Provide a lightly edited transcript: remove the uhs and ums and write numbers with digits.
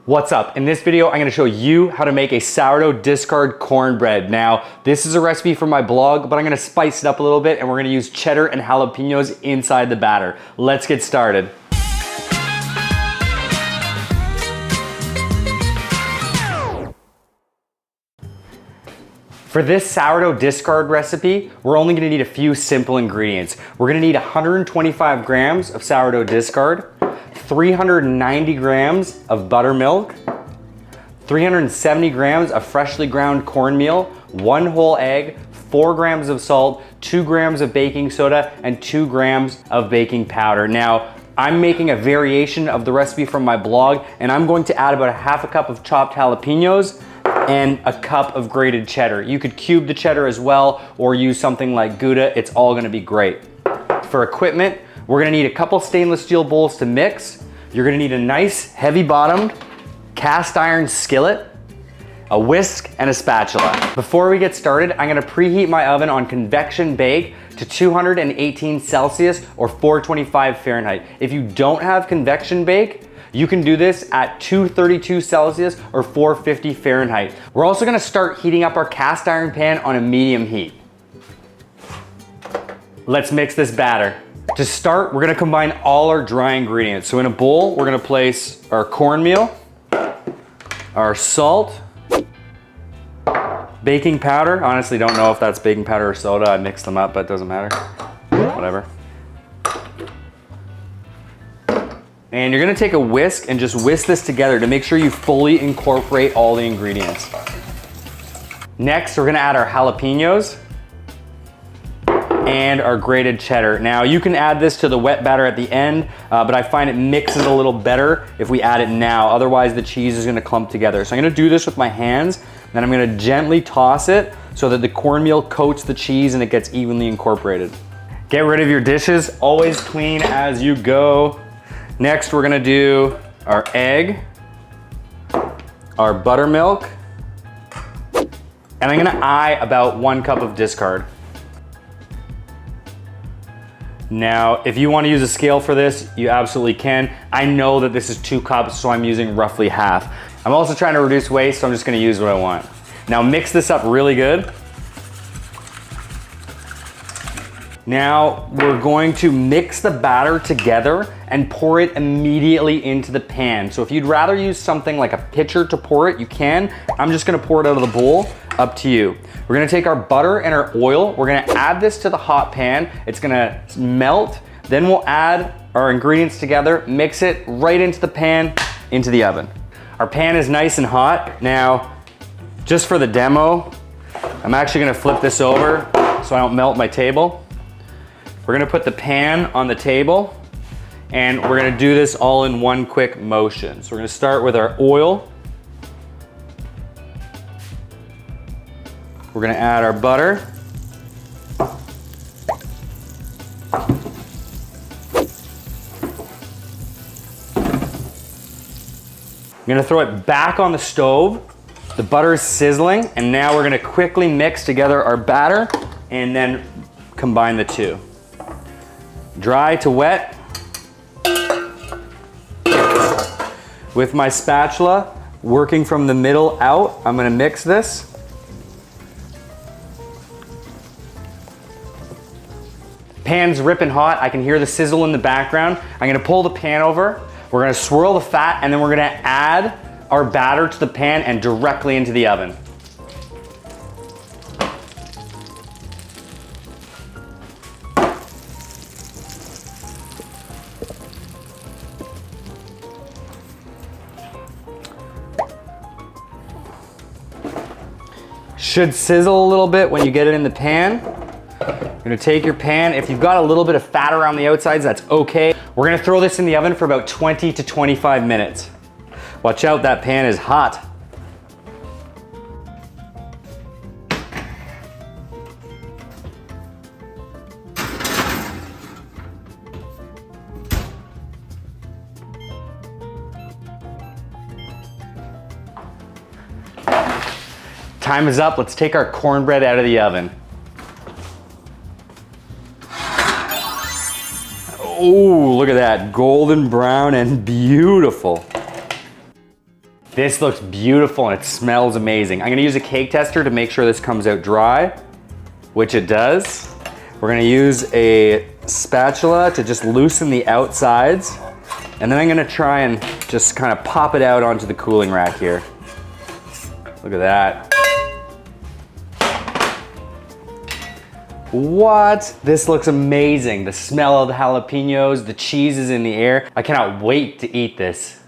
What's up? In this video, I'm gonna show you how to make a sourdough discard cornbread. Now, this is a recipe from my blog, but I'm gonna spice it up a little bit and we're gonna use cheddar and jalapenos inside the batter. Let's get started. For this sourdough discard recipe, we're only gonna need a few simple ingredients. We're gonna need 125 grams of sourdough discard, 390 grams of buttermilk, 370 grams of freshly ground cornmeal, 1 whole egg, 4 grams of salt, 2 grams of baking soda, and 2 grams of baking powder. Now, I'm making a variation of the recipe from my blog, and I'm going to add about a half a cup of chopped jalapenos and a cup of grated cheddar. You could cube the cheddar as well, or use something like Gouda. It's all gonna be great. For equipment, we're gonna need a couple stainless steel bowls to mix. You're gonna need a nice heavy bottomed cast iron skillet, a whisk, and a spatula. Before we get started, I'm gonna preheat my oven on convection bake to 218 Celsius or 425 Fahrenheit. If you don't have convection bake, you can do this at 232 Celsius or 450 Fahrenheit. We're also gonna start heating up our cast iron pan on a medium heat. Let's mix this batter. To start, we're gonna combine all our dry ingredients. So in a bowl, we're gonna place our cornmeal, our salt, baking powder. Honestly, don't know if that's baking powder or soda. I mixed them up, but it doesn't matter. Whatever. And you're gonna take a whisk and just whisk this together to make sure you fully incorporate all the ingredients. Next, we're gonna add our jalapenos and our grated cheddar. Now, you can add this to the wet batter at the end, but I find it mixes a little better if we add it now. Otherwise, the cheese is gonna clump together. So I'm gonna do this with my hands, then I'm gonna gently toss it so that the cornmeal coats the cheese and it gets evenly incorporated. Get rid of your dishes, always clean as you go. Next, we're gonna do our egg, our buttermilk, and I'm gonna eye about 1 cup of discard. Now, if you wanna use a scale for this, you absolutely can. I know that this is 2 cups, so I'm using roughly half. I'm also trying to reduce waste, so I'm just gonna use what I want. Now mix this up really good. Now, we're going to mix the batter together and pour it immediately into the pan. So if you'd rather use something like a pitcher to pour it, you can. I'm just gonna pour it out of the bowl, up to you. We're gonna take our butter and our oil, we're gonna add this to the hot pan, it's gonna melt, then we'll add our ingredients together, mix it right into the pan, into the oven. Our pan is nice and hot. Now, just for the demo, I'm actually gonna flip this over so I don't melt my table. We're gonna put the pan on the table and we're gonna do this all in one quick motion. So we're gonna start with our oil. We're gonna add our butter. I'm gonna throw it back on the stove. The butter is sizzling, and now we're gonna quickly mix together our batter and then combine the two. Dry to wet. With my spatula, working from the middle out, I'm gonna mix this. Pan's ripping hot. I can hear the sizzle in the background. I'm gonna pull the pan over. We're gonna swirl the fat, and then we're gonna add our batter to the pan and directly into the oven. Should sizzle a little bit when you get it in the pan. You're gonna take your pan. If you've got a little bit of fat around the outsides, that's okay. We're gonna throw this in the oven for about 20 to 25 minutes. Watch out, that pan is hot. Time is up. Let's take our cornbread out of the oven. Oh, look at that, golden brown and beautiful. This looks beautiful and it smells amazing. I'm gonna use a cake tester to make sure this comes out dry, which it does. We're gonna use a spatula to just loosen the outsides. And then I'm gonna try and just kind of pop it out onto the cooling rack here. Look at that. What? This looks amazing. The smell of the jalapenos, the cheese is in the air. I cannot wait to eat this.